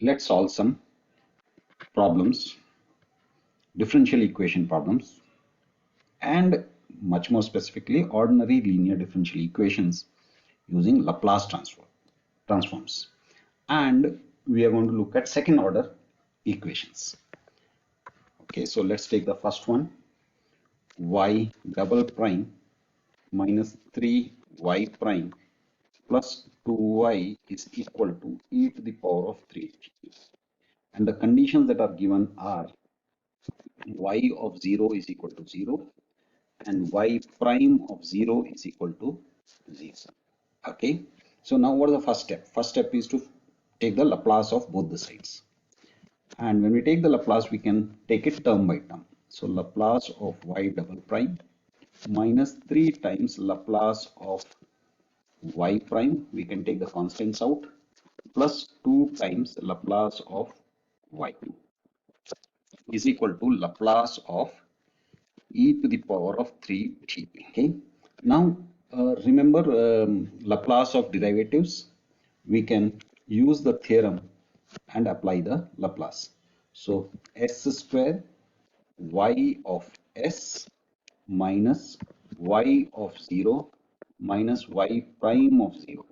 Let's solve some problems, differential equation problems, and much more specifically, ordinary linear differential equations using Laplace transforms. And we are going to look at second order equations. Okay, so let's take the first one. Y double prime minus 3y prime plus 2y is equal to e to the power of 3t. And the conditions that are given are y of 0 is equal to 0 and y prime of 0 is equal to 0. Okay, so now what is the first step? First step is to take the Laplace of both the sides. And when we take the Laplace, we can take it term by term. So Laplace of y double prime minus 3 times Laplace of y prime, we can take the constants out, plus 2 times Laplace of y is equal to Laplace of e to the power of 3t. Okay. Now remember Laplace of derivatives. We can use the theorem and apply the Laplace. So s square y of s minus y of 0 minus y prime of 0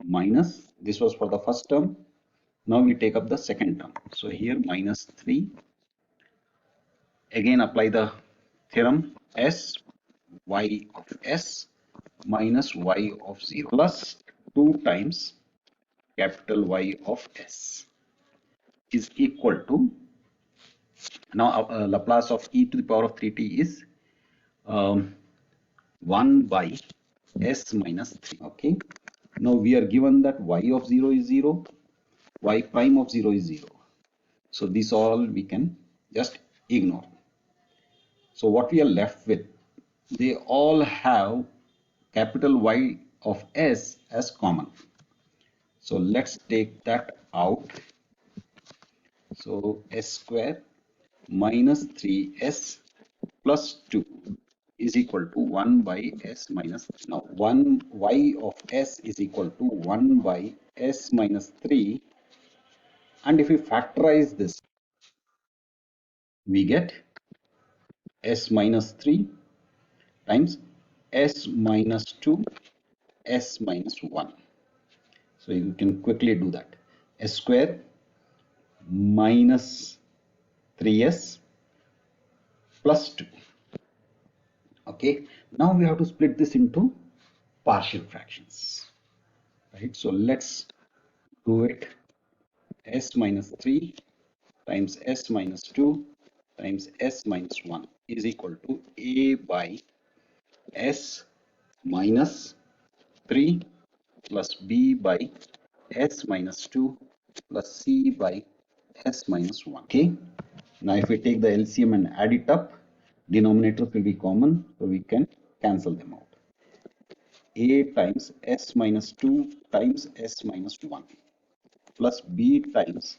minus, this was for the first term. Now we take up the second term. So here minus 3. Again apply the theorem s y of s minus y of 0 plus 2 times capital Y of s is equal to, now Laplace of e to the power of 3t is 1 by s minus 3. Okay, now we are given that y of 0 is 0, y prime of 0 is 0. So this all we can just ignore. So what we are left with, they all have capital Y of s as common. So let's take that out. So s square minus 3s plus 2 is equal to 1 by s minus 3. Now 1 y of s is equal to 1 by s minus 3, and if we factorize this, we get s minus 3 times s minus 2 s minus 1. So you can quickly do that. S square minus 3s plus 2. Okay, now we have to split this into partial fractions, right? So let's do it. S minus 3 times s minus 2 times s minus 1 is equal to a by s minus 3 plus b by s minus 2 plus c by s minus 1. Okay, now if we take the LCM and add it up, denominators will be common, so we can cancel them out. A times s minus 2 times s minus 1 plus b times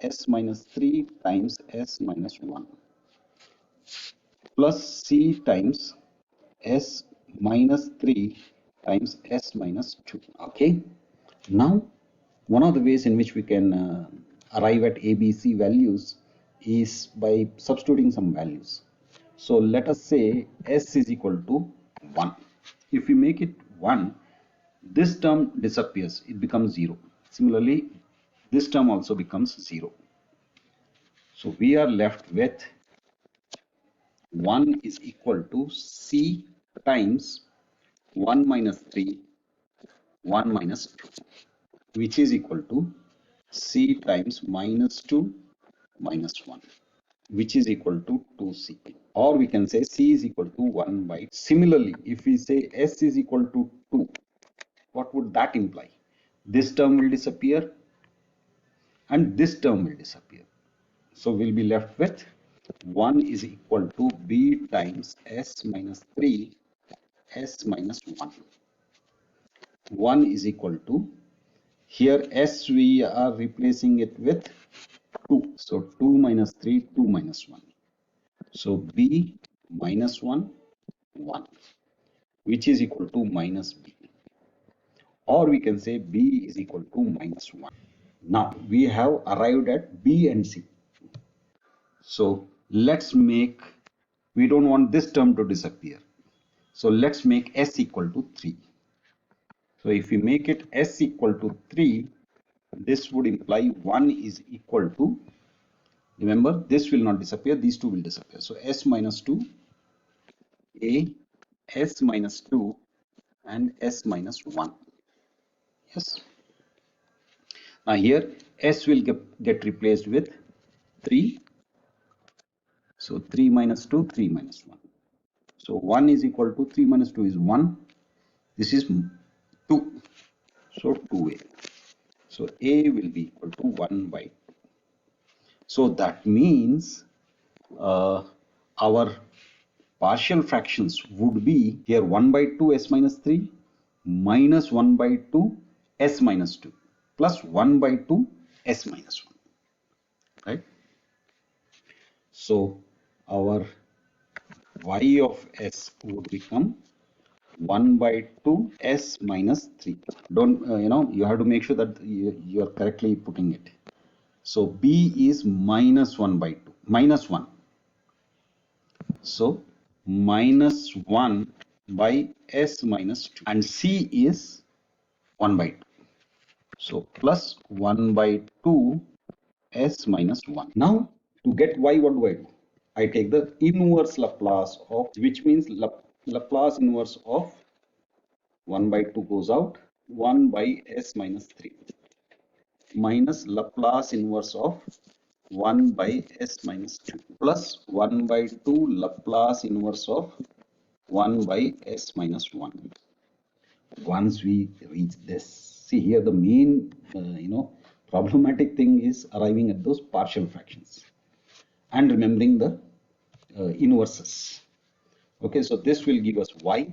s minus 3 times s minus 1 plus c times s minus 3 times s minus 2. Okay, now one of the ways in which we can arrive at ABC values is by substituting some values. So let us say s is equal to 1. If we make it 1, this term disappears, it becomes 0. Similarly, this term also becomes 0. So we are left with 1 is equal to c times 1 minus 3, 1 minus 2, which is equal to c times minus 2 minus 1, which is equal to 2c. Or we can say c is equal to 1 by. Similarly, if we say s is equal to 2, what would that imply? This term will disappear and this term will disappear. So we'll be left with 1 is equal to b times s minus 3 s minus 1. 1 is equal to, here s we are replacing it with 2. So 2 minus 3, 2 minus 1. So b minus 1, 1, which is equal to minus b. Or we can say b is equal to minus 1. Now we have arrived at B and C. So let's make, we don't want this term to disappear. So let's make S equal to 3. So if we make it S equal to 3, this would imply 1 is equal to, remember this will not disappear, these two will disappear. So S minus 2, A, S minus 2 and S minus 1. Yes. Now here S will get replaced with 3. So 3 minus 2, 3 minus 1. So 1 is equal to 3 minus 2 is 1. This is 2. So 2A. So A will be equal to 1 by 2. So that means our partial fractions would be here 1 by 2 S minus 3 minus 1 by 2 S minus 2 plus 1 by 2 S minus 1. Right? So our y of S would become 1 by 2 S minus 3. Don't, you have to make sure that you are correctly putting it. So B is minus 1 by 2, minus 1. So minus 1 by S minus 2. And C is 1 by 2. So plus 1 by 2 S minus 1. Now to get Y, what do I do? I take the inverse Laplace of, which means Laplace inverse of 1 by 2 goes out, 1 by S minus 3 minus Laplace inverse of 1 by S minus 2 plus 1 by 2 Laplace inverse of 1 by S minus 1. Once we reach this, see here the main problematic thing is arriving at those partial fractions and remembering the inverses. Okay, so this will give us y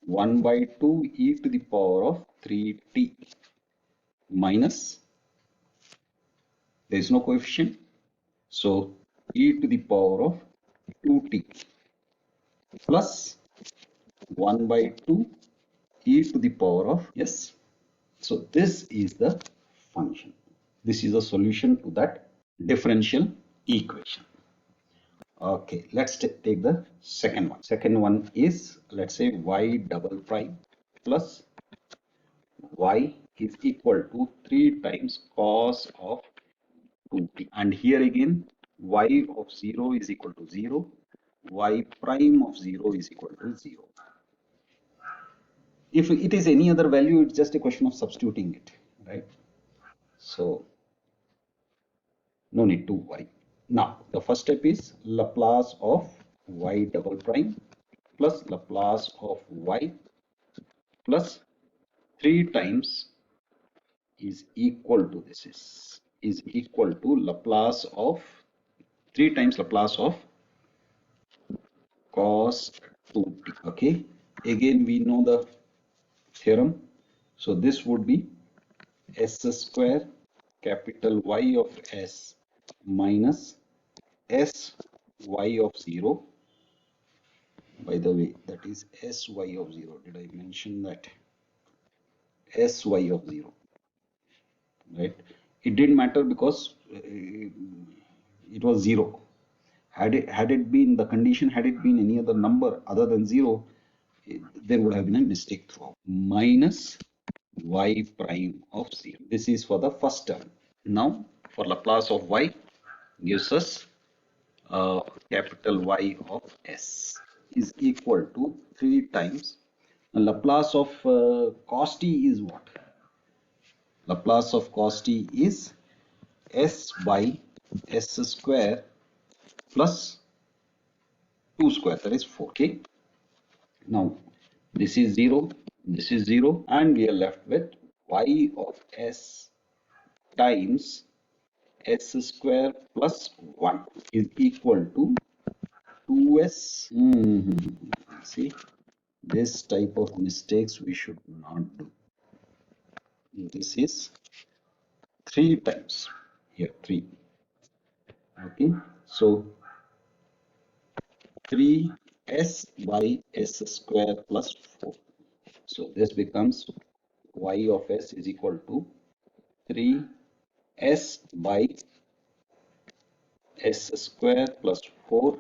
1 by 2 e to the power of 3t minus, there is no coefficient, so e to the power of 2t plus 1 by 2 e to the power of, yes. So this is the function. This is a solution to that differential equation. Okay, let's take the second one. Second one is, let's say y double prime plus y is equal to 3 times cos of 2t. And here again, y of 0 is equal to 0, y prime of 0 is equal to 0. If it is any other value, it's just a question of substituting it, right? So no need to worry. Now, the first step is Laplace of y double prime plus Laplace of y plus 3 times is equal to, this is equal to Laplace of 3 times Laplace of cos 2t. Okay, again we know the theorem. So this would be s square capital Y of s minus s y of 0. By the way, that is sy of 0. Did I mention that? Sy of 0, right? It didn't matter because it was 0. Had it been the condition, had it been any other number other than 0, there would have been a mistake throughout. Minus y prime of 0. This is for the first term. Now for Laplace of y gives us capital Y of s is equal to 3 times. Laplace of cos t is what? Laplace of cos t is s by s square plus 2 square, that is 4. Okay. Now this is 0, this is 0, and we are left with y of s times s square plus 1 is equal to 2s. See, this type of mistakes we should not do. This is 3 times here, 3. Okay, so 3s by s square plus 4. So this becomes y of s is equal to 3 s by s square plus 4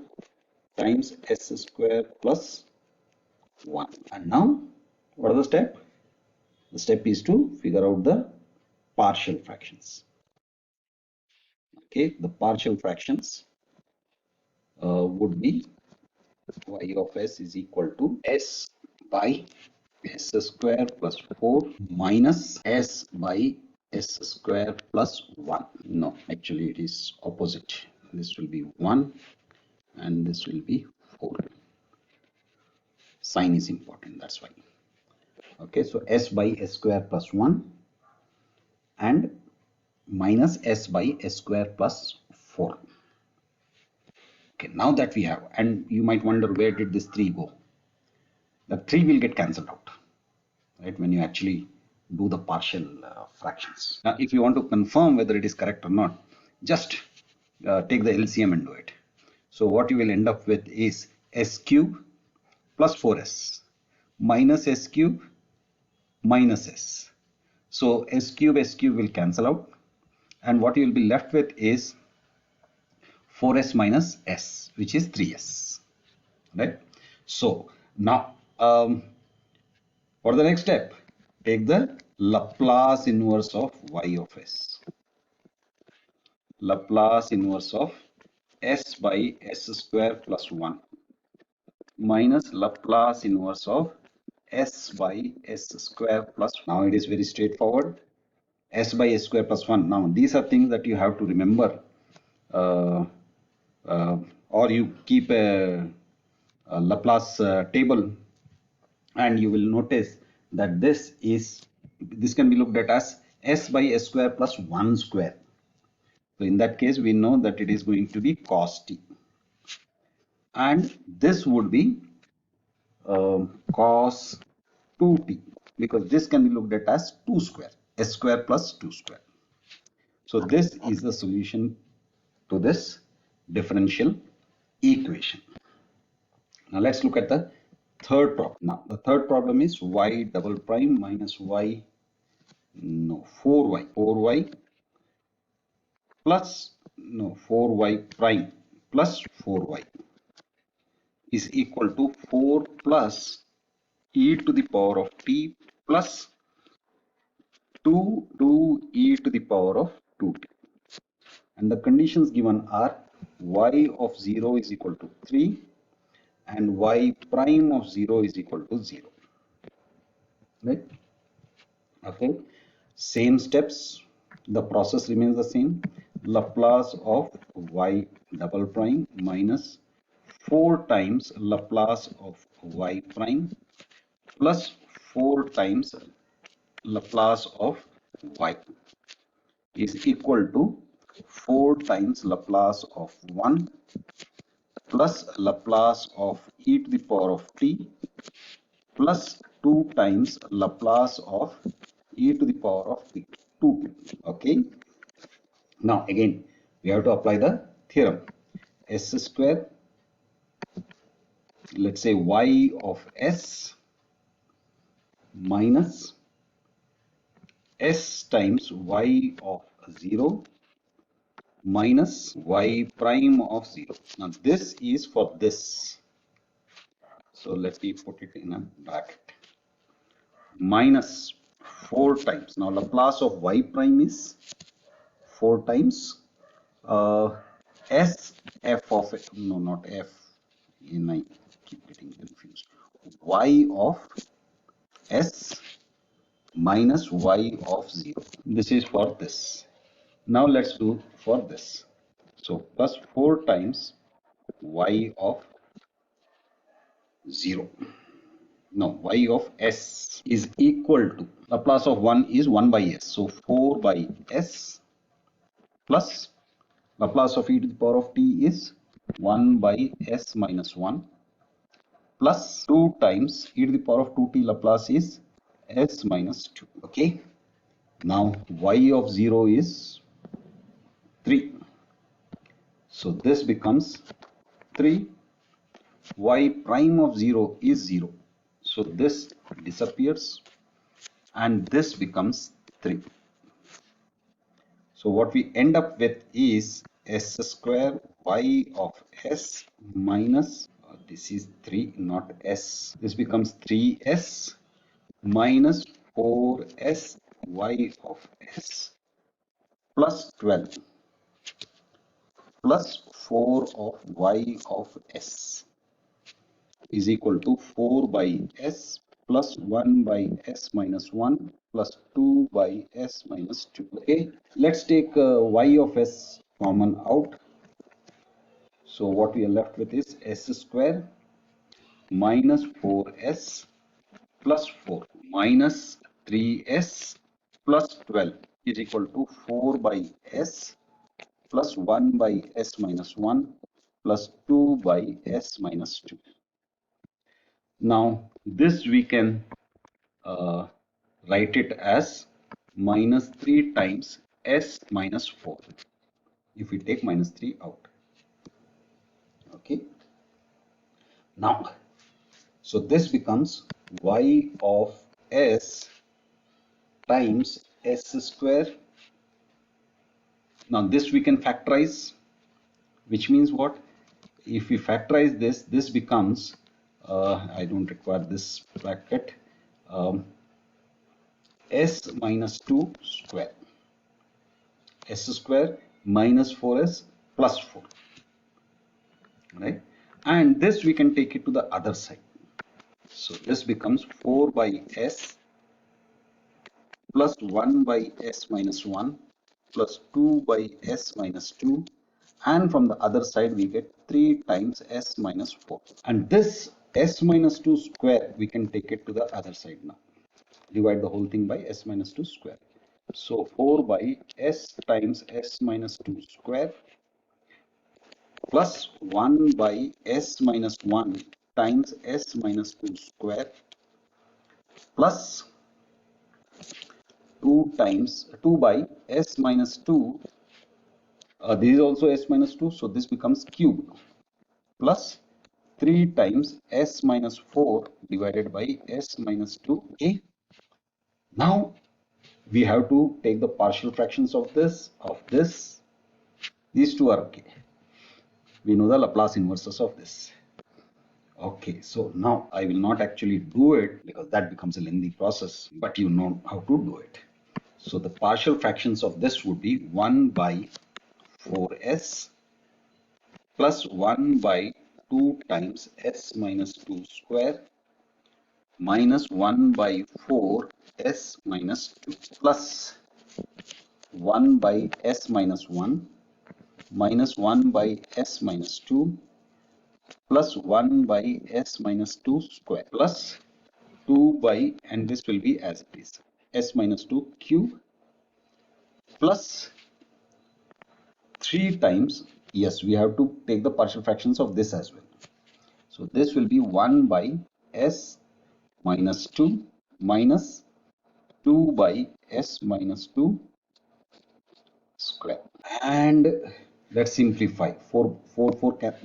times s square plus 1. And now, what is the step? The step is to figure out the partial fractions. Okay, the partial fractions would be y of s is equal to s by s square plus 4 minus s by s square plus 1. No, actually it is opposite. This will be 1 and this will be 4. Sign is important, that's why. Okay, so s by s square plus 1 and minus s by s square plus 4. Okay, now that we have, and you might wonder where did this 3 go? The 3 will get cancelled out, right, when you actually do the partial fractions. Now, if you want to confirm whether it is correct or not, just take the LCM and do it. So what you will end up with is s cube plus 4s minus s cube minus s. So s cube will cancel out, and what you will be left with is 4s minus s, which is 3s, right? So now for the next step, take the Laplace inverse of y of s. Laplace inverse of s by s square plus 1 minus Laplace inverse of s by s square plus. Now it is very straightforward. S by s square plus 1. Now these are things that you have to remember, uh, or you keep a Laplace table, and you will notice that this can be looked at as s by s square plus 1 square. So in that case, we know that it is going to be cos t, and this would be cos 2t, because this can be looked at as 2 square, s square plus 2 square. So this is the solution to this differential equation. Now let's look at the third problem. Now the third problem is y double prime minus y, no, 4y plus, no, 4y prime plus 4y is equal to 4 plus e to the power of t plus 2 to e to the power of 2t. And the conditions given are y of 0 is equal to 3 and y prime of 0 is equal to 0. Right? Okay. Same steps. The process remains the same. Laplace of y double prime minus 4 times Laplace of y prime plus 4 times Laplace of y is equal to 4 times Laplace of 1 plus Laplace of e to the power of t plus 2 times Laplace of e to the power of 2t. Okay. Now again, we have to apply the theorem. S square, let's say y of s minus s times y of 0 minus y prime of 0. Now this is for this. So let me put it in a bracket. Minus 4 times. Now Laplace of y prime is 4 times s f of it. No, not f. And I keep getting confused. Y of s minus y of 0. This is for this. Now let's do for this. So plus 4 times y of 0. No, y of s is equal to Laplace of 1 is 1 by s. So 4 by s plus Laplace of e to the power of t is 1 by s minus 1 plus 2 times e to the power of 2t Laplace is s minus 2. Okay. Now y of 0 is 3. So this becomes 3. Y prime of 0 is 0. So this disappears and this becomes 3. So what we end up with is s square y of s minus, this is 3, not s. This becomes 3s minus 4s y of s plus 12 plus 4 of y of s is equal to 4 by s plus 1 by s minus 1 plus 2 by s minus 2. Okay, let's take y of s common out. So what we are left with is s square minus 4s plus 4 minus 3s plus 12 is equal to 4 by s plus 1 by s minus 1 plus 2 by s minus 2. Now this we can uh, write it as minus 3 times s minus 4 if we take minus 3 out. Okay, now so this becomes y of s times s square. Now this we can factorize, which means what? If we factorize this, this becomes, I don't require this bracket, s minus 2 square, s square minus 4s plus 4, right? And this we can take it to the other side. So this becomes 4 by s plus 1 by s minus 1 plus 2 by s minus 2, and from the other side we get 3 times s minus 4, and this s minus 2 square we can take it to the other side. Now divide the whole thing by s minus 2 square. So 4 by s times s minus 2 square plus 1 by s minus 1 times s minus 2 square plus 2 times 2 by s minus 2, this is also s minus 2, so this becomes cube, plus 3 times s minus 4 divided by s minus 2. Okay, now we have to take the partial fractions of this. These two are okay. We know the Laplace inverses of this. Okay, so now I will not actually do it because that becomes a lengthy process, but you know how to do it. So the partial fractions of this would be 1 by 4s plus 1 by 2 times s minus 2 square minus 1 by 4 s minus 2 plus 1 by s minus 1 minus 1 by s minus 2 plus 1 by s minus 2 square plus 2 by, and this will be as it is, s minus 2 cube plus 3 times, yes, we have to take the partial fractions of this as well. So this will be 1 by s minus 2 minus 2 by s minus 2 square. And let's simplify. 4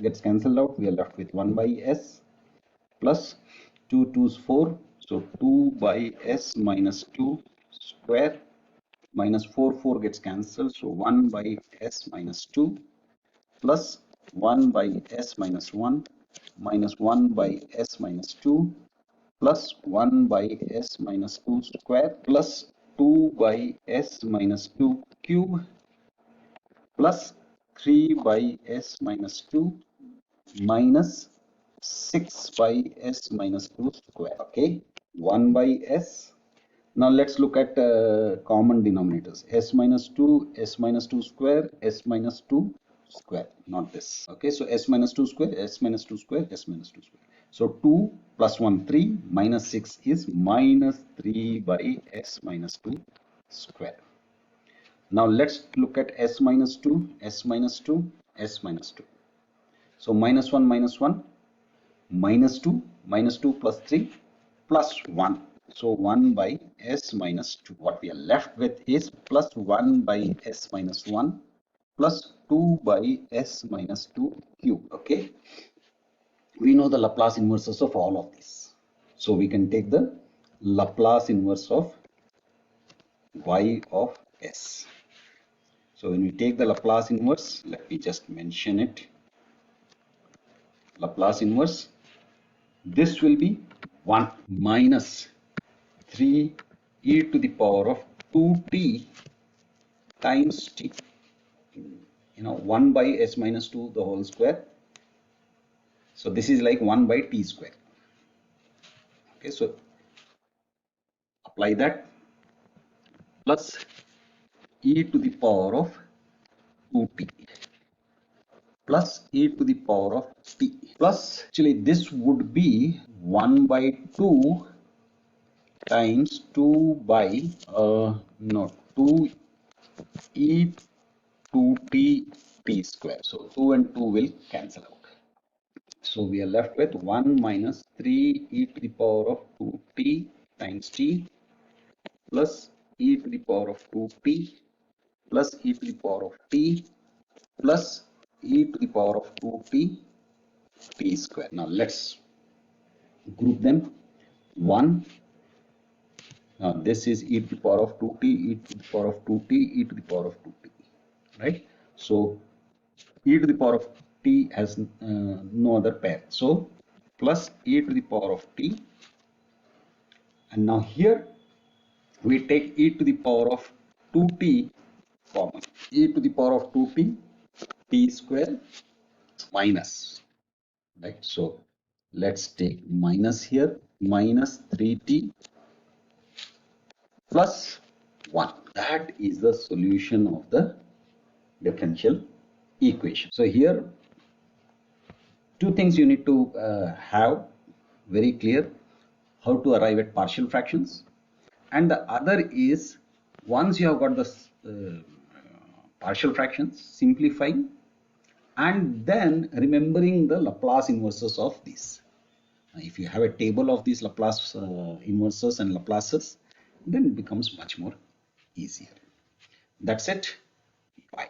gets cancelled out. We are left with 1 by s plus 2 2's 4. So 2 by s minus 2 square minus 4 gets cancelled. So 1 by s minus 2 plus 1 by s minus 1 minus 1 by s minus 2 plus 1 by s minus 2 square plus 2 by s minus 2 cube plus 3 by s minus 2 minus 6 by s minus 2 square. Okay, 1 by s. Now let's look at common denominators. S minus 2, s minus 2 square, s minus 2 square, not this. Okay, so s minus 2 square, s minus 2 square, s minus 2 square. So 2 plus 1, 3, minus 6 is minus 3 by s minus 2 square. Now let's look at s minus 2, s minus 2, s minus 2. So minus 1, minus 2, minus 2 plus 3 plus 1. So 1 by s minus 2. What we are left with is plus 1 by s minus 1 plus 2 by s minus 2 cube. Okay. We know the Laplace inverses of all of these. So we can take the Laplace inverse of y of s. So when we take the Laplace inverse, let me just mention it. Laplace inverse, this will be 1 minus 3 e to the power of 2t times t. 1 by s minus 2 the whole square. So this is like 1 by t square. Okay, so apply that, plus e to the power of 2t plus e to the power of t, plus actually this would be 1 by 2 times 2 by no 2 e 2t t square. So 2 and 2 will cancel out. So we are left with 1 minus 3 e to the power of 2t times t plus e to the power of 2t plus e to the power of t plus e to the power of 2t t square. Now let's group them. 1, now this is e to the power of 2t, e to the power of 2t, e to the power of 2t, right? So e to the power of t has no other pair, so plus e to the power of t, and now here we take e to the power of 2t common, e to the power of 2t t square minus, right? So let's take minus here, minus 3t plus 1. That is the solution of the differential equation. So here two things you need to have very clear: how to arrive at partial fractions, and the other is, once you have got the partial fractions, simplifying and then remembering the Laplace inverses of these. If you have a table of these Laplace inverses and Laplaces, then it becomes much more easier. That's it. Bye.